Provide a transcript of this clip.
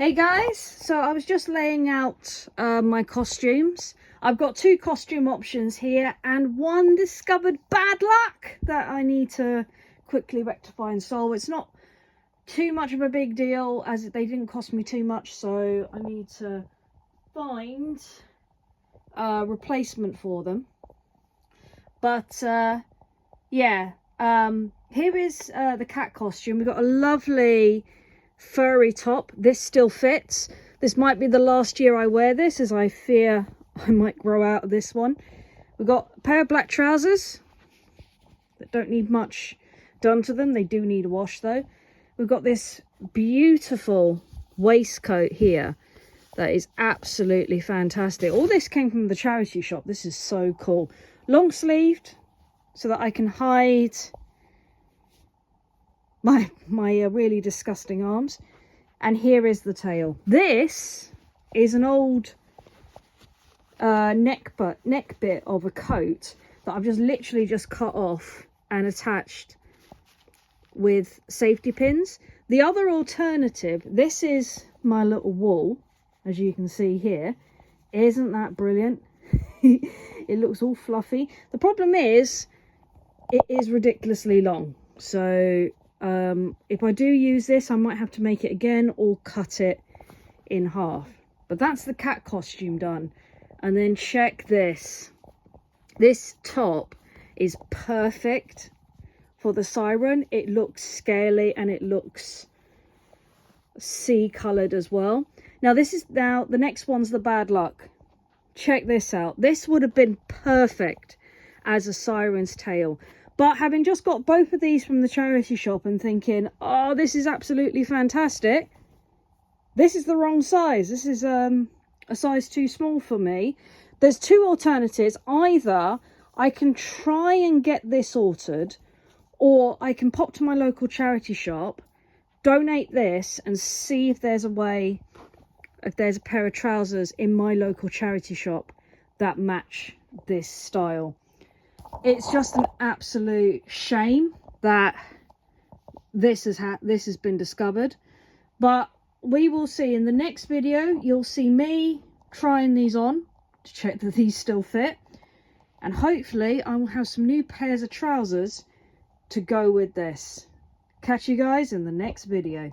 Hey guys, so I was just laying out my costumes. I've got two costume options here and one discovered bad luck that I need to quickly rectify and solve. It's not too much of a big deal as they didn't cost me too much, so I need to find a replacement for them. But yeah, here is the cat costume. We've got a lovely furry top. This still fits. This might be the last year I wear this, as I fear I might grow out of this one. We've got a pair of black trousers that don't need much done to them. They do need a wash though. We've got this beautiful waistcoat here that is absolutely fantastic. All this came from the charity shop. This is so cool. Long sleeved so that I can hide my really disgusting arms. And here is the tail. This is an old neck bit of a coat that I've literally just cut off and attached with safety pins. The other alternative, this is my little wool, as you can see here. Isn't that brilliant? It looks all fluffy. The problem is it is ridiculously long, so if I do use this, I might have to make it again or cut it in half. But that's the cat costume done. And then check this. This top is perfect for the siren. It looks scaly and it looks sea coloured as well. Now the next one's the bad luck. Check this out. This would have been perfect as a siren's tail. But having just got both of these from the charity shop and thinking, oh, this is absolutely fantastic, this is the wrong size. This is a size too small for me. There's two alternatives. Either I can try and get this altered, or I can pop to my local charity shop, donate this, and see if there's a way, if there's a pair of trousers in my local charity shop that match this style. It's just an absolute shame that this has been discovered, but we will see in the next video. You'll see me trying these on to check that these still fit, and hopefully I will have some new pairs of trousers to go with this. Catch you guys in the next video.